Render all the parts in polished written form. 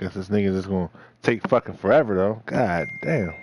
guess this nigga just gonna take fucking forever though. God damn.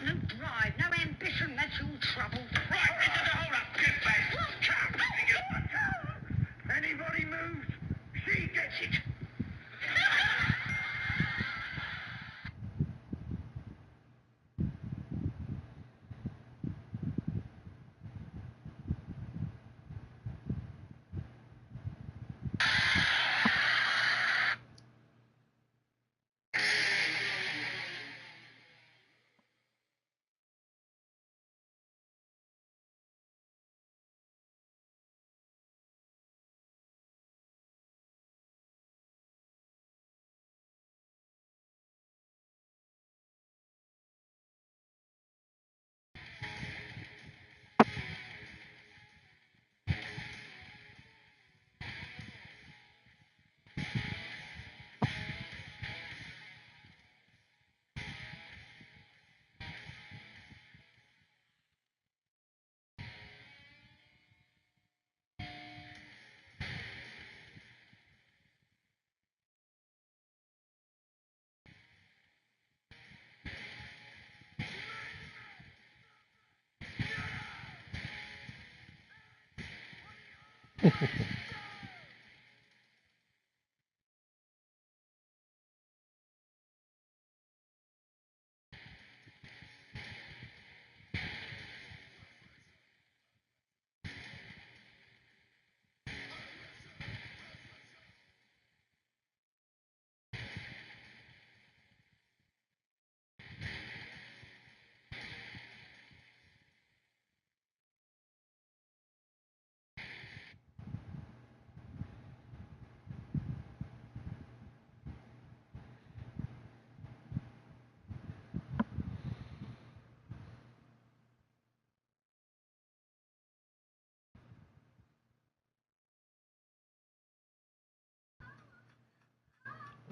No drive, no ambition, that's your trouble. Right, into the hole up, good bag. Come. Anybody moves, she gets it.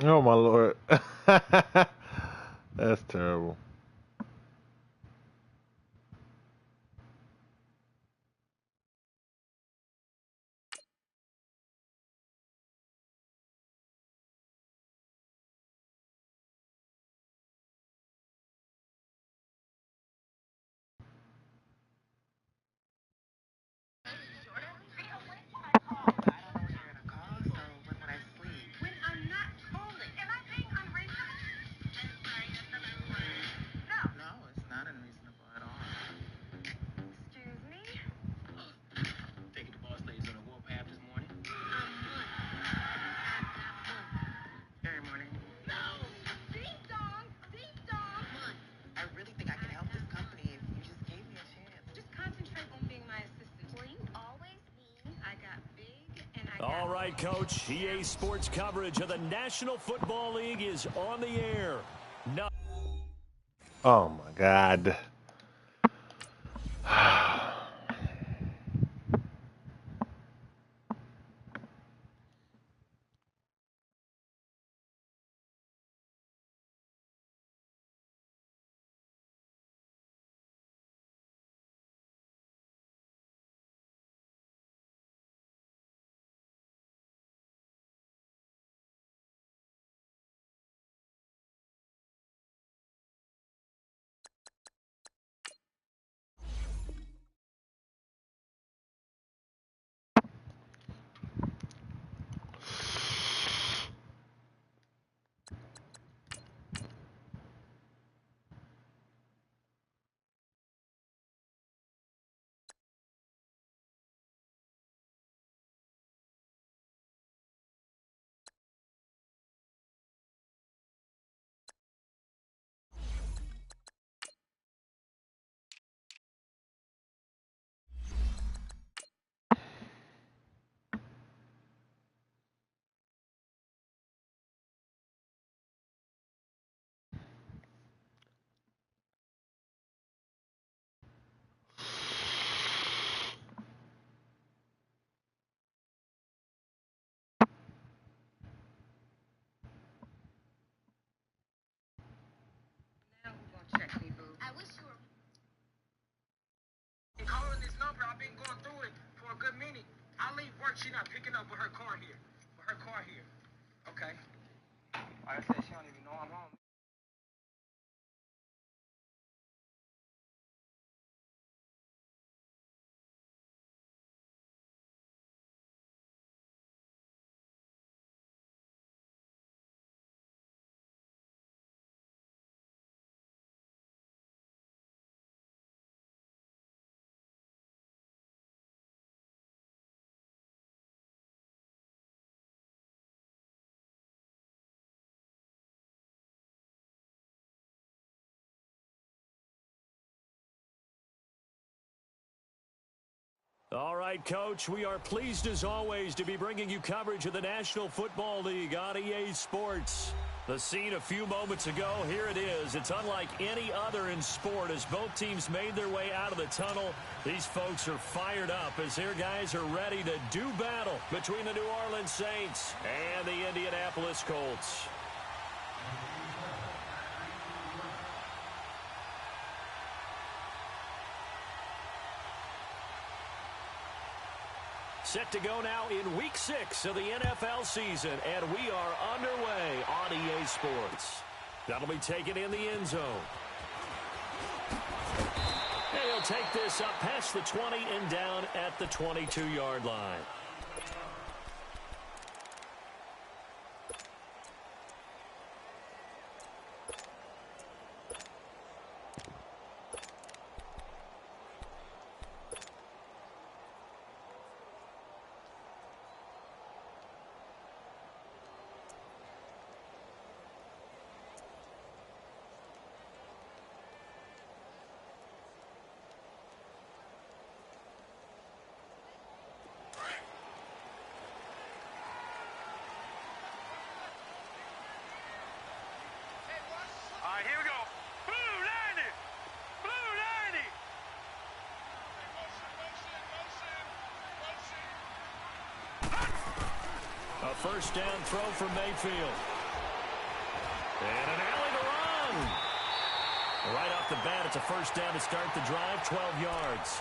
Oh my lord. That's terrible. When I'm not calling. Am I being unreasonable? All right, Coach. EA Sports coverage of the National Football League is on the air. No. Oh, my God. Now who gonna check me, boo? I wish you were. Calling this number, I've been going through it for a good minute. I leave work, she not picking up with her car here. Okay. I said she don't even know I'm home. All right, Coach, we are pleased as always to be bringing you coverage of the National Football League on EA Sports. The scene a few moments ago, here it is. It's unlike any other in sport as both teams made their way out of the tunnel. These folks are fired up as their guys are ready to do battle between the New Orleans Saints and the Indianapolis Colts. Set to go now in Week 6 of the NFL season, and we are underway on EA Sports. That'll be taken in the end zone. And he'll take this up past the 20 and down at the 22-yard line. Here we go. Blue 90. Blue 90. A first down throw for Mayfield. And an alley to run. Right off the bat, it's a first down to start the drive, 12 yards.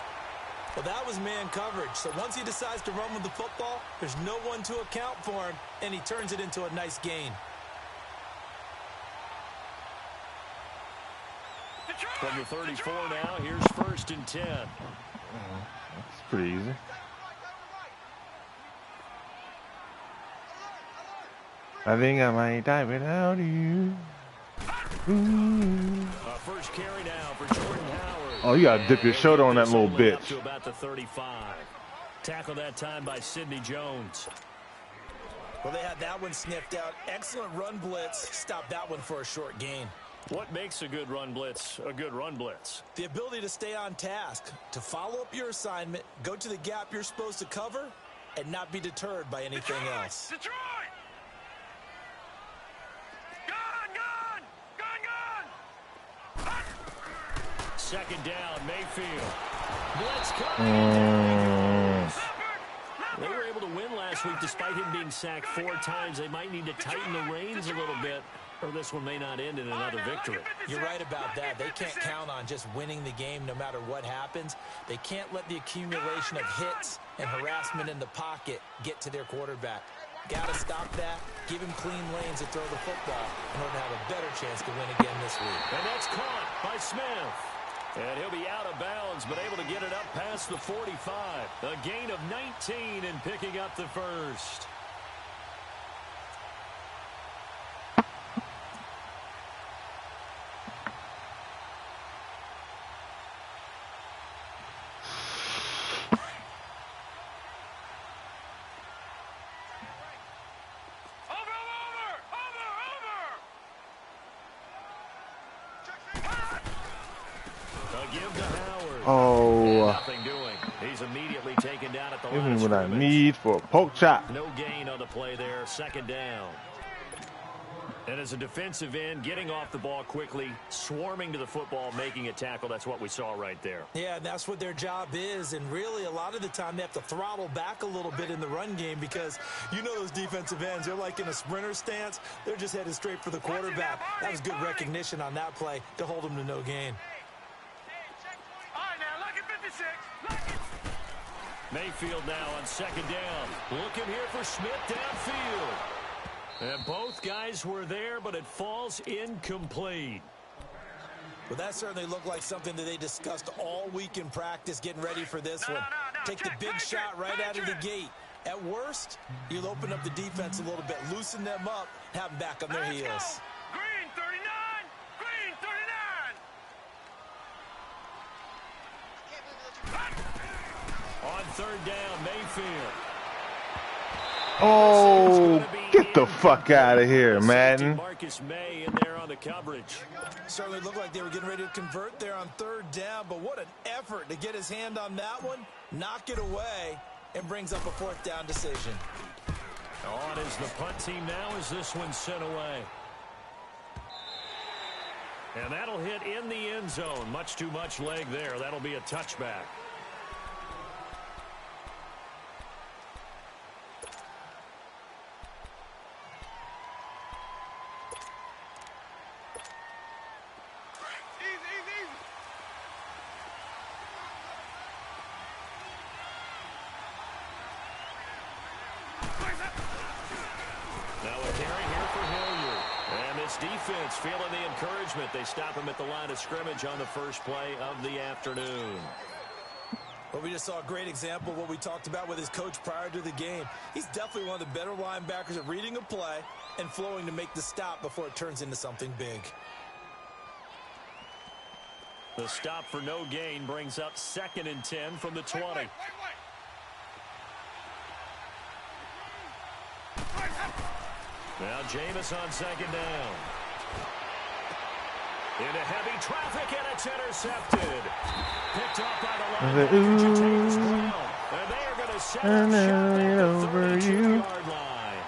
Well, that was man coverage. So once he decides to run with the football, there's no one to account for him, and he turns it into a nice gain. From the 34 now, here's 1st and 10. That's pretty easy. I think I might die without you. Ooh. First carry now for Jordan Howard. Oh, you gotta dip your shoulder on that little bitch. Up to about the 35. Tackled that time by Sidney Jones. Well, they had that one sniffed out. Excellent run blitz. Stopped that one for a short gain. What makes a good run blitz a good run blitz? The ability to stay on task, to follow up your assignment, go to the gap you're supposed to cover, and not be deterred by anything else. Detroit! Gone! Second down, Mayfield. Blitz coming. They were able to win last week despite him being sacked 4 times. They might need to tighten the reins a little bit, or this one may not end in another victory. You're right about that. They can't count on just winning the game no matter what happens. They can't let the accumulation of hits and harassment in the pocket get to their quarterback. Got to stop that, give him clean lanes to throw the football in order to have a better chance to win again this week. And that's caught by Smith. And he'll be out of bounds, but able to get it up past the 45. A gain of 19 and picking up the first. Oh, Nothing doing. He's immediately taken down at the line. give me what I need for a poke chop. No gain on the play there. Second down. And as a defensive end, getting off the ball quickly, swarming to the football, making a tackle. That's what we saw right there. Yeah, and that's what their job is. And really, a lot of the time, they have to throttle back a little bit in the run game because you know those defensive ends, they're like in a sprinter stance. They're just headed straight for the quarterback. That was good recognition on that play to hold them to no gain. Mayfield now on second down. Looking here for Smith downfield. And both guys were there, but it falls incomplete. Well, that certainly looked like something that they discussed all week in practice, getting ready for this one. Take the big shot right out of the gate. At worst, you'll open up the defense a little bit, loosen them up, have them back on their heels. Green 39! Green 39! On third down, Mayfield. Oh, get the fuck out of here, Madden. Marcus May in there on the coverage. Certainly looked like they were getting ready to convert there on third down, but what an effort to get his hand on that one, knock it away, and brings up a fourth down decision. On is the punt team now as this one's sent away. And that'll hit in the end zone. Much too much leg there. That'll be a touchback. Defense feeling the encouragement. They stop him at the line of scrimmage on the first play of the afternoon. Well, we just saw a great example of what we talked about with his coach prior to the game. He's definitely one of the better linebackers at reading a play and flowing to make the stop before it turns into something big. The stop for no gain brings up 2nd and 10 from the 20. Now Jameis on second down. Into heavy traffic, and it's intercepted. Picked up by the line. And they are going to set up shop at the 32-yard line.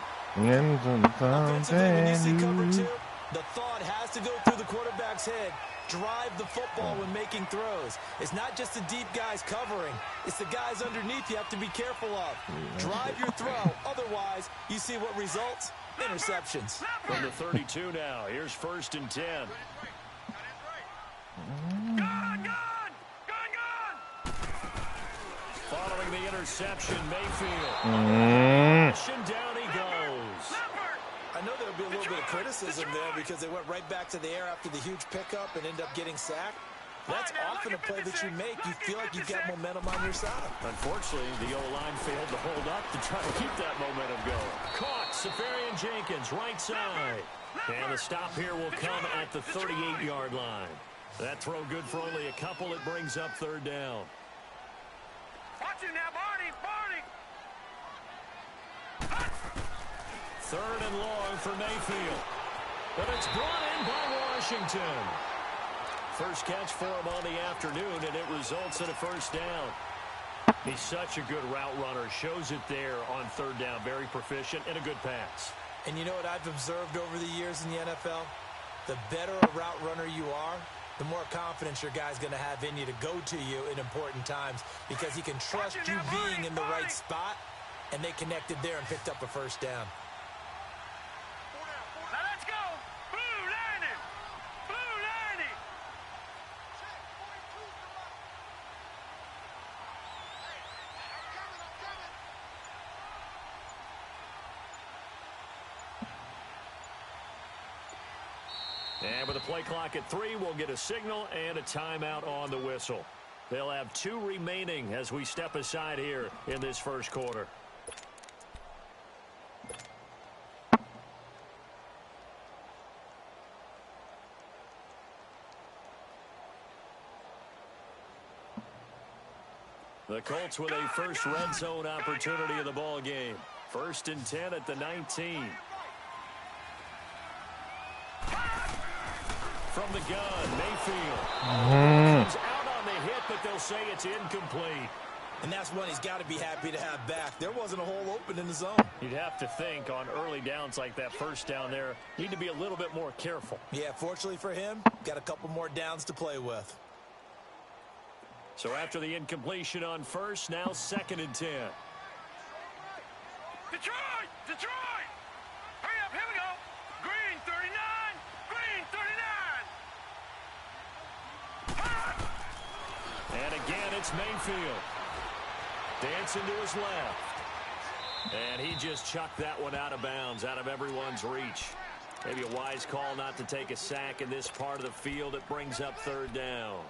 Offensively, when you see cover two, the thought has to go through the quarterback's head. Drive the football when making throws. It's not just the deep guys covering. It's the guys underneath you have to be careful of. Drive your throw. Otherwise, you see what results? Interceptions. From the 32 now. Here's 1st and 10. Following the interception, Mayfield. And down he goes. I know there'll be a little bit of criticism there because they went right back to the air after the huge pickup and end up getting sacked. That's often a play that you make. You feel like you've got momentum on your side. Unfortunately, the O-line failed to hold up to try to keep that momentum going. Caught, Safarian Jenkins, right side. And the stop here will come at the 38-yard line. That throw good for only a couple. It brings up 3rd down. Watch it now, Barney! 3rd and long for Mayfield. But it's brought in by Washington. First catch for him on the afternoon, and it results in a 1st down. He's such a good route runner. Shows it there on third down. Very proficient and a good pass. And you know what I've observed over the years in the NFL? The better a route runner you are, the more confidence your guy's going to have in you to go to you in important times because he can trust you being in the right spot, and they connected there and picked up a first down. Now let's go. Blue lining. Blue lining. And with the play clock at 3, we'll get a signal and a timeout on the whistle. They'll have 2 remaining as we step aside here in this first quarter. The Colts with a first red zone opportunity in the ball game. 1st and 10 at the 19. From the gun, Mayfield. Comes out on the hit, but they'll say it's incomplete. And that's one he's got to be happy to have back. There wasn't a hole open in the zone. You'd have to think on early downs like that first down there, need to be a little bit more careful. Yeah, fortunately for him, got a couple more downs to play with. So after the incompletion on first, now 2nd and 10. Detroit! Detroit! Hurry up, here we go. Green 39. Green 39. And again, it's Mayfield. Dancing to his left. And he just chucked that one out of bounds, out of everyone's reach. Maybe a wise call not to take a sack in this part of the field. It brings up 3rd down.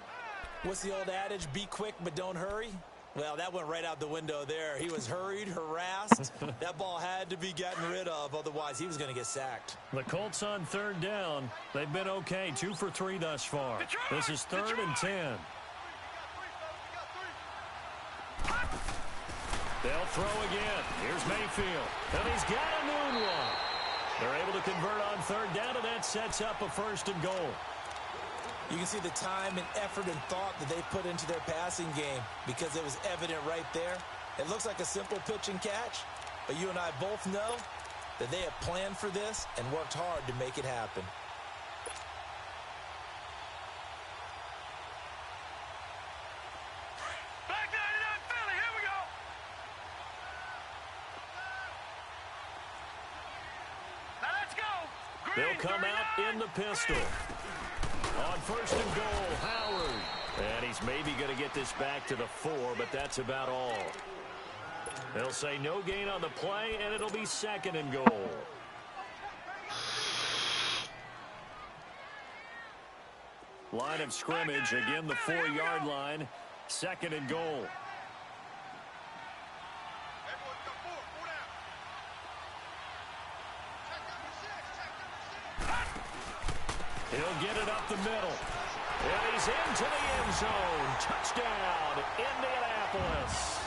What's the old adage? Be quick, but don't hurry. Well, that went right out the window there. He was hurried, harassed. That ball had to be gotten rid of. Otherwise, he was going to get sacked. The Colts on 3rd down. They've been okay. 2 for 3 thus far. This is 3rd and 10. They'll throw again. Here's Mayfield. And he's got a noon one. They're able to convert on 3rd down, and that sets up a 1st and goal. You can see the time and effort and thought that they put into their passing game because it was evident right there. It looks like a simple pitch and catch, but you and I both know that they have planned for this and worked hard to make it happen. Black 99 Philly, here we go. Now let's go. Green They'll come 39. out in the pistol. On 1st and goal, Howard. And he's maybe going to get this back to the 4, but that's about all. They'll say no gain on the play, and it'll be 2nd and goal. Line of scrimmage, again the 4-yard line. 2nd and goal. He'll get it up the middle. And he's into the end zone. Touchdown, Indianapolis.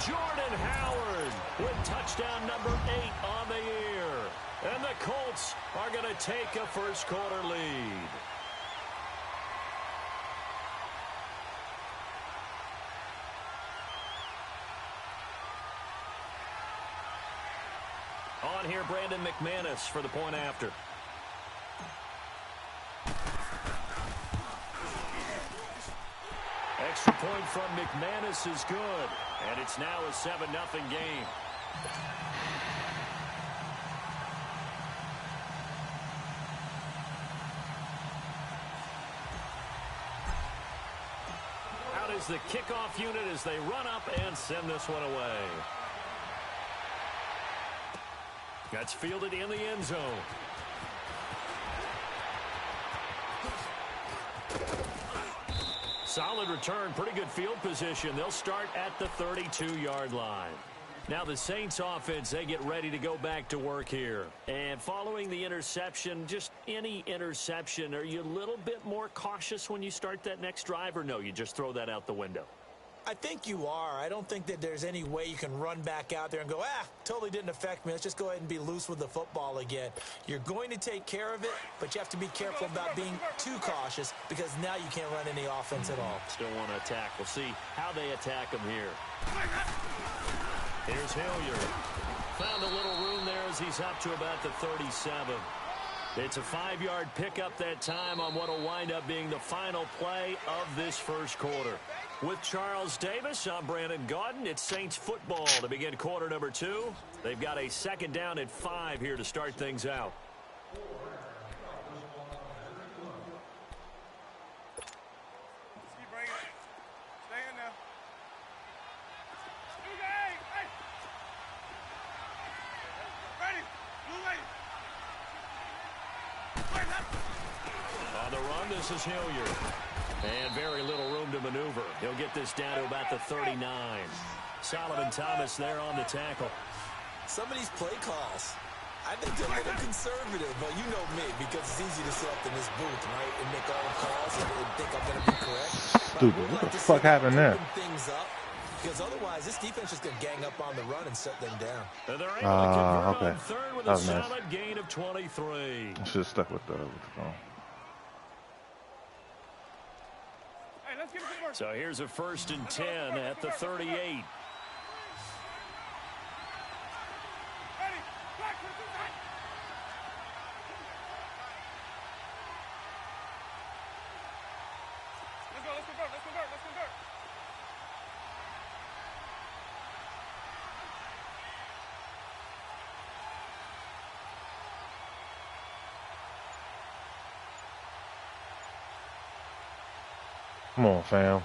Jordan Howard with touchdown number 8 on the year. And the Colts are going to take a first quarter lead. On here, Brandon McManus for the point after. Extra point from McManus is good. And it's now a 7-0 game. Out is the kickoff unit as they run up and send this one away. That's fielded in the end zone. Solid return, pretty good field position. They'll start at the 32-yard line. Now the Saints offense, they get ready to go back to work here. And following the interception, just any interception, are you a little bit more cautious when you start that next drive, or no, you just throw that out the window? I think you are. I don't think that there's any way you can run back out there and go, totally didn't affect me. Let's just go ahead and be loose with the football again. You're going to take care of it, but you have to be careful about being too cautious because now you can't run any offense at all. Still want to attack. We'll see how they attack him here. Here's Hilliard. Found a little room there as he's up to about the 37. It's a 5-yard pickup that time on what will wind up being the final play of this first quarter. With Charles Davis, I'm Brandon Gaudin. It's Saints football to begin quarter number 2. They've got a second down at 5 here to start things out. Keep bringing it. Stay in there. Ready. Blue lane. On the run, this is Hilliard. And very little room to maneuver. He'll get this down to about the 39. Solomon Thomas there on the tackle. Some of these play calls, I think they're a little conservative, but you know me, because it's easy to sit up in this booth, right, and make all the calls and think I'm going to be correct. Stupid. What the fuck happened there? Things up, because otherwise this defense is going to gang up on the run and shut them down. And they're able to convert okay. on third with That a was nice. solid gain of 23. I should have stuck with the phone. Hey, let's get it to work. So here's a 1st and 10 at the 38. Ready. Back to the side. Let's go. Let's convert. Let's convert. Let's convert. Come on, fam.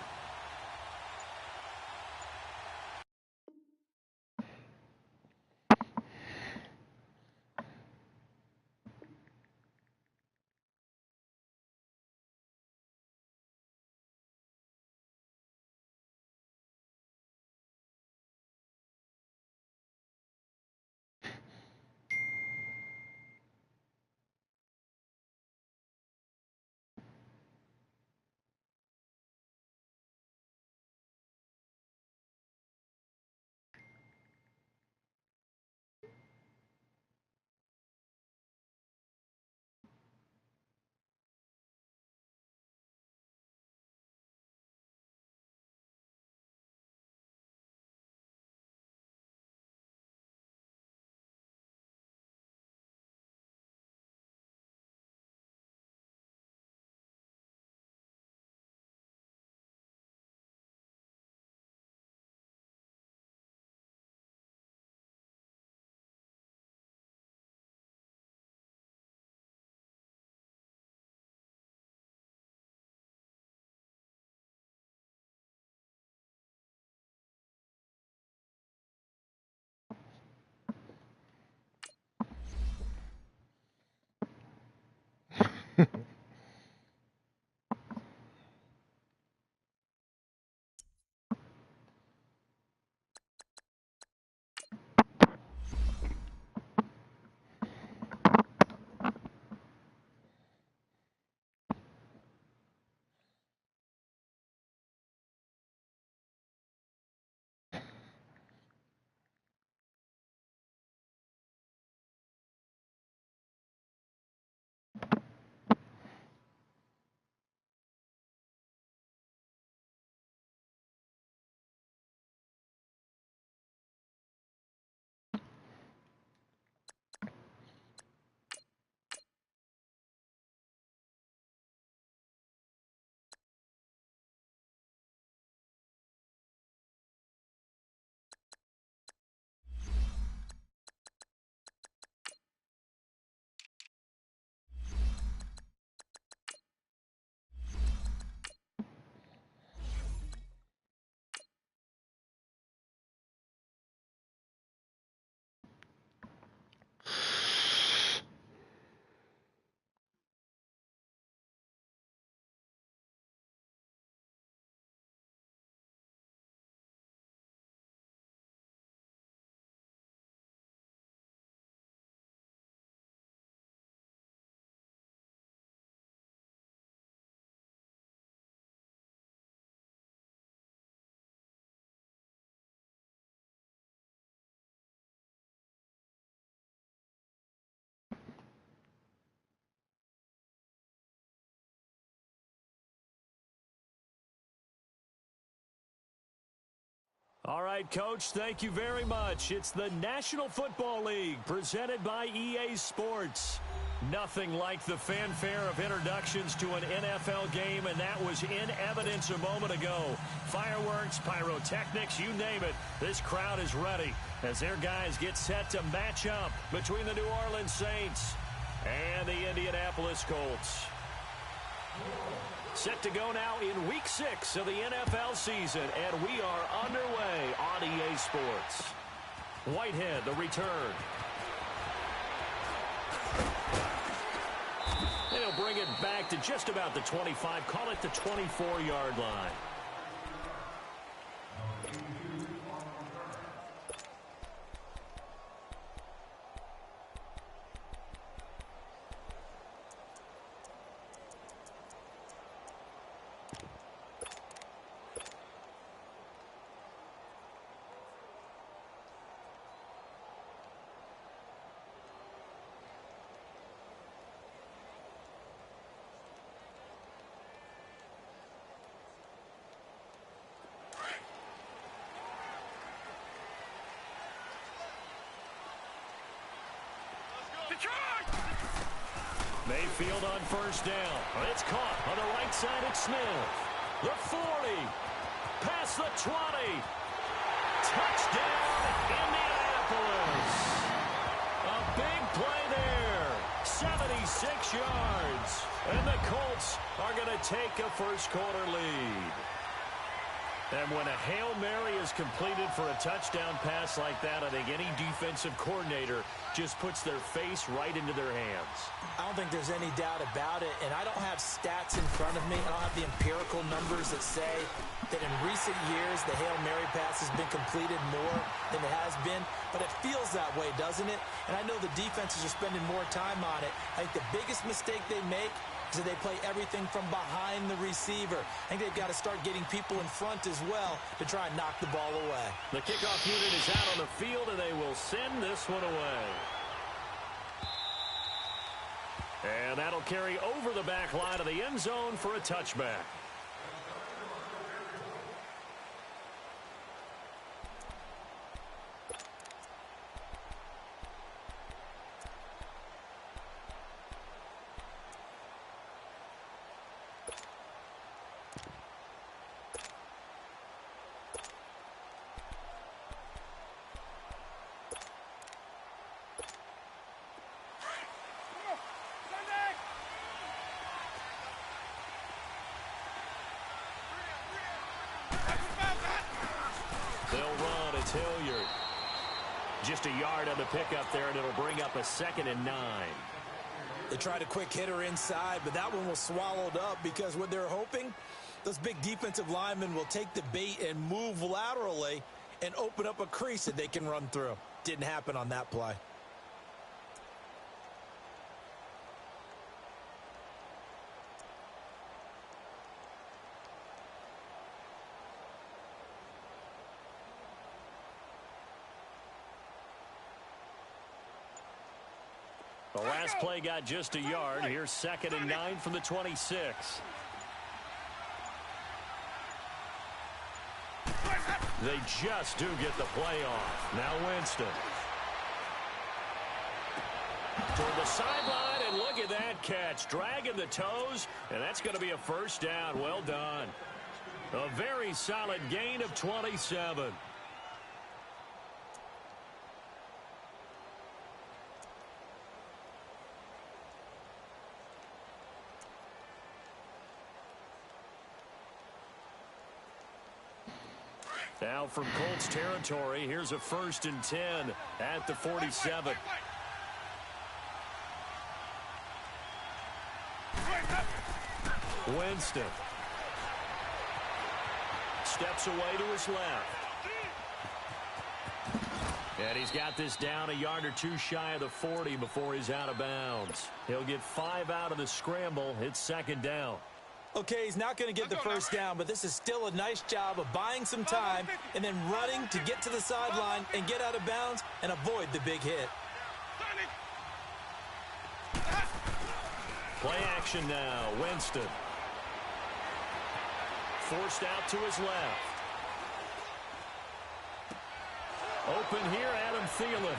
All right, Coach, thank you very much. It's the National Football League presented by EA Sports. Nothing like the fanfare of introductions to an NFL game, and that was in evidence a moment ago. Fireworks, pyrotechnics, you name it. This crowd is ready as their guys get set to match up between the New Orleans Saints and the Indianapolis Colts. Set to go now in Week 6 of the NFL season, and we are underway on EA Sports. Whitehead, the return. They'll bring it back to just about the 25, call it the 24-yard line. Mayfield on first down. It's caught on the right side. It's Smith. The 40. Past the 20. Touchdown, Indianapolis. A big play there. 76 yards. And the Colts are going to take a first-quarter lead. And when a Hail Mary is completed for a touchdown pass like that, I think any defensive coordinator just puts their face right into their hands. I don't think there's any doubt about it, and I don't have stats in front of me. I don't have the empirical numbers that say that in recent years the Hail Mary pass has been completed more than it has been, but it feels that way, doesn't it? And I know the defenses are spending more time on it. I think the biggest mistake they make is that they play everything from behind the receiver. I think they've got to start getting people in front as well to try and knock the ball away. The kickoff unit is out on the field, and they will send this one away. And that'll carry over the back line of the end zone for a touchback. Hilliard. Just a yard on the pickup there, and it'll bring up a 2nd and 9. They tried a quick hitter inside, but that one was swallowed up because what they're hoping, those big defensive linemen will take the bait and move laterally and open up a crease that they can run through. Didn't happen on that play. The last play got just a yard. Here's 2nd and 9 from the 26. They just do get the play off. Now Winston. Toward the sideline, and look at that catch. Dragging the toes, and that's going to be a first down. Well done. A very solid gain of 27. Now from Colts territory, here's a 1st and 10 at the 47. Winston steps away to his left. And he's got this down a yard or two shy of the 40 before he's out of bounds. He'll get 5 out of the scramble. It's 2nd down. Okay, he's not going to get the first down, but this is still a nice job of buying some time and then running to get to the sideline and get out of bounds and avoid the big hit. Play action now. Winston. Forced out to his left. Open here, Adam Thielen.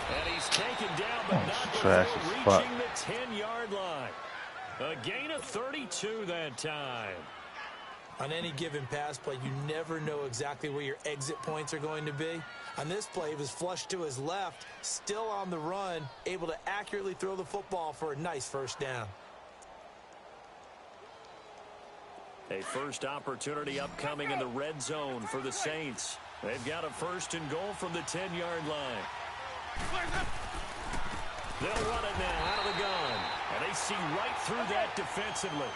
And he's taken down, but not trash before as fuck. reaching the 10-yard line. A gain of 32 that time. On any given pass play, you never know exactly where your exit points are going to be. On this play, he was flushed to his left, still on the run, able to accurately throw the football for a nice first down. A first opportunity upcoming in the red zone for the Saints. They've got a first and goal from the 10-yard line. They'll run it now out of the gun. And they see right through that defensively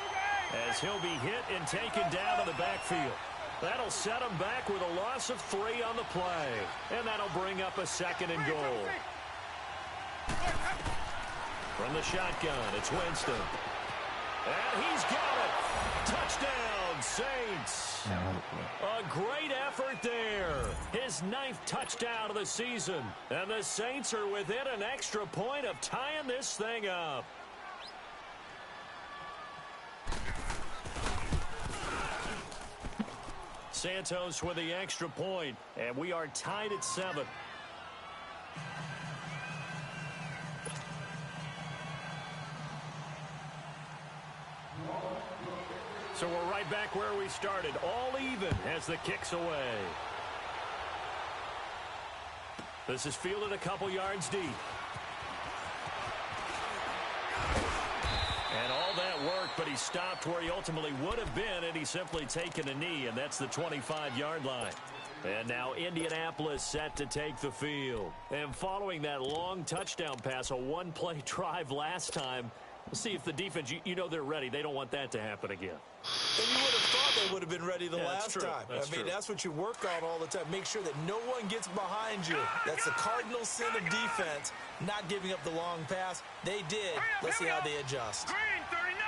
as he'll be hit and taken down in the backfield. That'll set him back with a loss of 3 on the play. And that'll bring up a second and goal. From the shotgun, it's Winston. And he's got it. Touchdown, Saints. A great effort there. His 9th touchdown of the season. And the Saints are within an extra point of tying this thing up. Santos with the extra point, and we are tied at 7. So we're right back where we started, all even as the kick's away. This is fielded a couple yards deep. And all that work, but he stopped where he ultimately would have been, and he's simply taken a knee, and that's the 25-yard line. And now Indianapolis set to take the field. And following that long touchdown pass, a one-play drive last time, we'll see if the defense, you know they're ready. They don't want that to happen again. And you would have thought they would have been ready the last time. That's what you work on all the time. Make sure that no one gets behind you. That's the cardinal sin of defense, not giving up the long pass. They did. Let's see how they adjust. Green 39!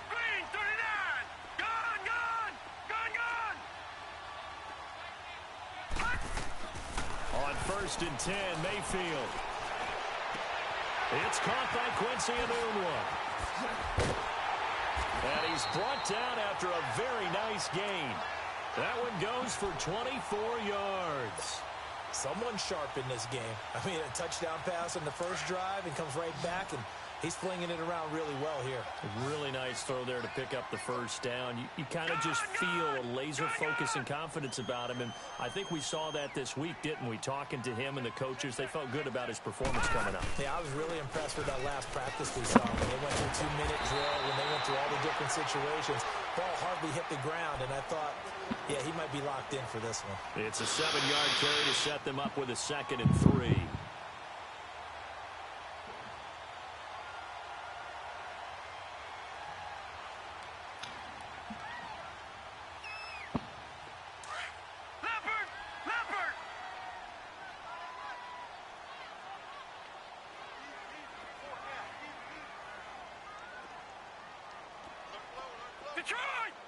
Green 39! Gone, gone! Gone, gone! On 1st and 10, Mayfield. It's caught by Quincy Enunwa. And he's brought down after a very nice gain. That one goes for 24 yards. Someone sharp in this game. I mean, a touchdown pass on the first drive and comes right back, and he's flinging it around really well here. A really nice throw there to pick up the first down. You kind of just feel a laser focus and confidence about him, and I think we saw that this week, didn't we? Talking to him and the coaches, they felt good about his performance coming up. Yeah, I was really impressed with that last practice we saw. When they went through a 2-minute drill, when they went through all the different situations, ball hardly hit the ground, and I thought, yeah, he might be locked in for this one. It's a 7-yard carry to set them up with a 2nd and 3.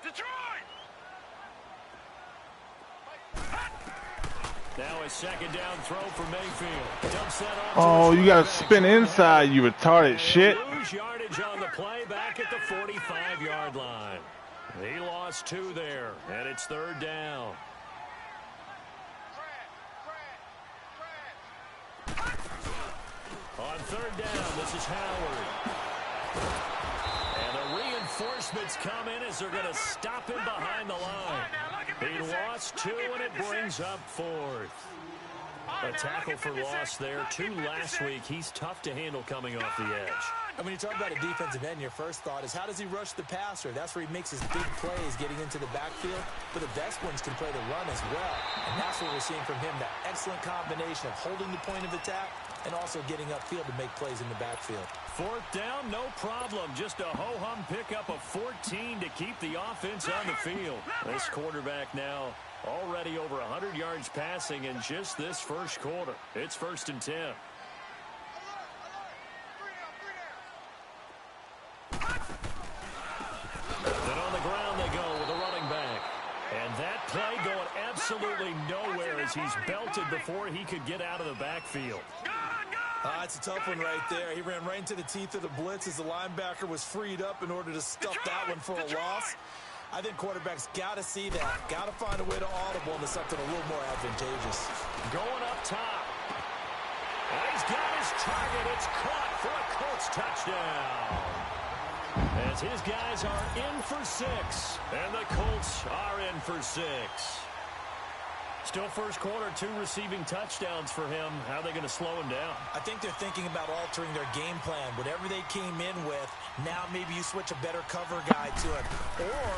Detroit! Now a 2nd down throw for Mayfield. Dumps that off. Oh, you gotta spin inside, you retarded shit. Lose yardage on the play back at the 45-yard line. He lost 2 there, and it's 3rd down. On 3rd down, this is Howard. And the reinforcements come in as they're going to stop him behind the line. He lost 2, and it brings up 4th. A tackle for loss there. 2 last week. He's tough to handle coming off the edge. And when you talk about a defensive end, your first thought is how does he rush the passer? That's where he makes his big plays getting into the backfield. But the best ones can play the run as well. And that's what we're seeing from him, that excellent combination of holding the point of attack and also getting upfield to make plays in the backfield. 4th down, no problem. Just a ho-hum pickup of 14 to keep the offense on the field. This quarterback now already over 100 yards passing in just this first quarter. It's 1st and 10. Then on the ground they go with a running back. And that play going absolutely nowhere as he's belted before he could get out of the backfield. It's a tough one right there. He ran right into the teeth of the blitz as the linebacker was freed up in order to stuff that one for a loss. I think quarterbacks got to see that. Got to find a way to audible into something a little more advantageous. Going up top. And he's got his target. It's caught for a Colts touchdown. As his guys are in for 6. And the Colts are in for 6. Still first quarter, 2 receiving touchdowns for him. How are they going to slow him down? I think they're thinking about altering their game plan. Whatever they came in with, now maybe you switch a better cover guy to him. Or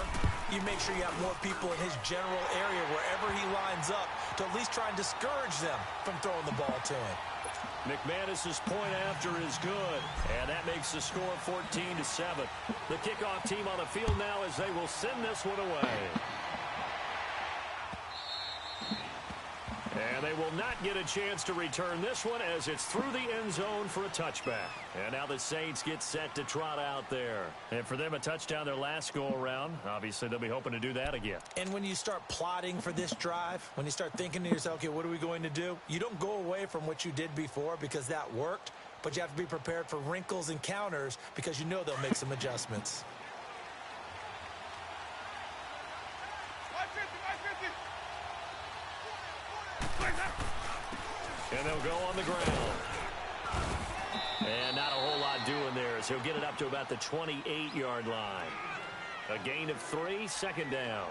you make sure you have more people in his general area wherever he lines up to at least try and discourage them from throwing the ball to him. McManus's point after is good, and that makes the score 14-7. The kickoff team on the field now as they will send this one away. And they will not get a chance to return this one as it's through the end zone for a touchback. And now the Saints get set to trot out there. And for them, a touchdown their last go-around. Obviously, they'll be hoping to do that again. And when you start plotting for this drive, when you start thinking to yourself, okay, what are we going to do? You don't go away from what you did before because that worked, but you have to be prepared for wrinkles and counters because you know they'll make some adjustments. And they'll go on the ground. And not a whole lot doing there as he'll get it up to about the 28-yard line. A gain of 3, second down.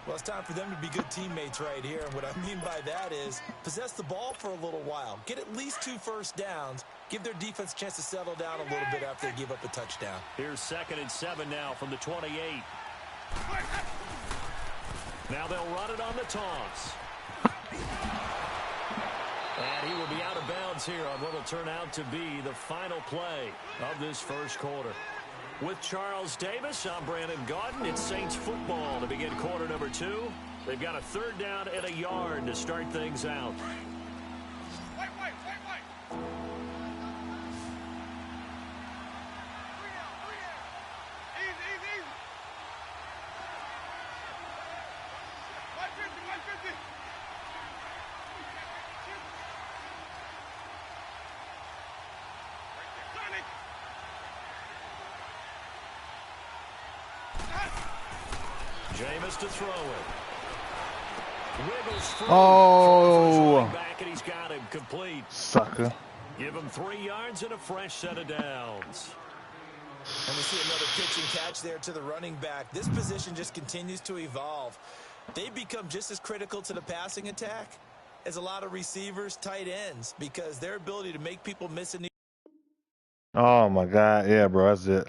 Well, it's time for them to be good teammates right here. And what I mean by that is possess the ball for a little while. Get at least 2 first downs. Give their defense a chance to settle down a little bit after they give up a touchdown. Here's 2nd and 7 now from the 28. Now they'll run it on the toss. And he will be out of bounds here on what will turn out to be the final play of this first quarter. With Charles Davis, I'm Brandon Gaudin. It's Saints football to begin quarter number 2. They've got a 3rd down and a yard to start things out. Wait. Easy. 150. Jameis to throw it. Wiggles free. Oh. Back and he's got him complete. Sucker. Give him 3 yards and a fresh set of downs. And we see another pitch and catch there to the running back. This position just continues to evolve. They become just as critical to the passing attack as a lot of receivers, tight ends, because their ability to make people miss in the Oh my God. Yeah, bro. That's it.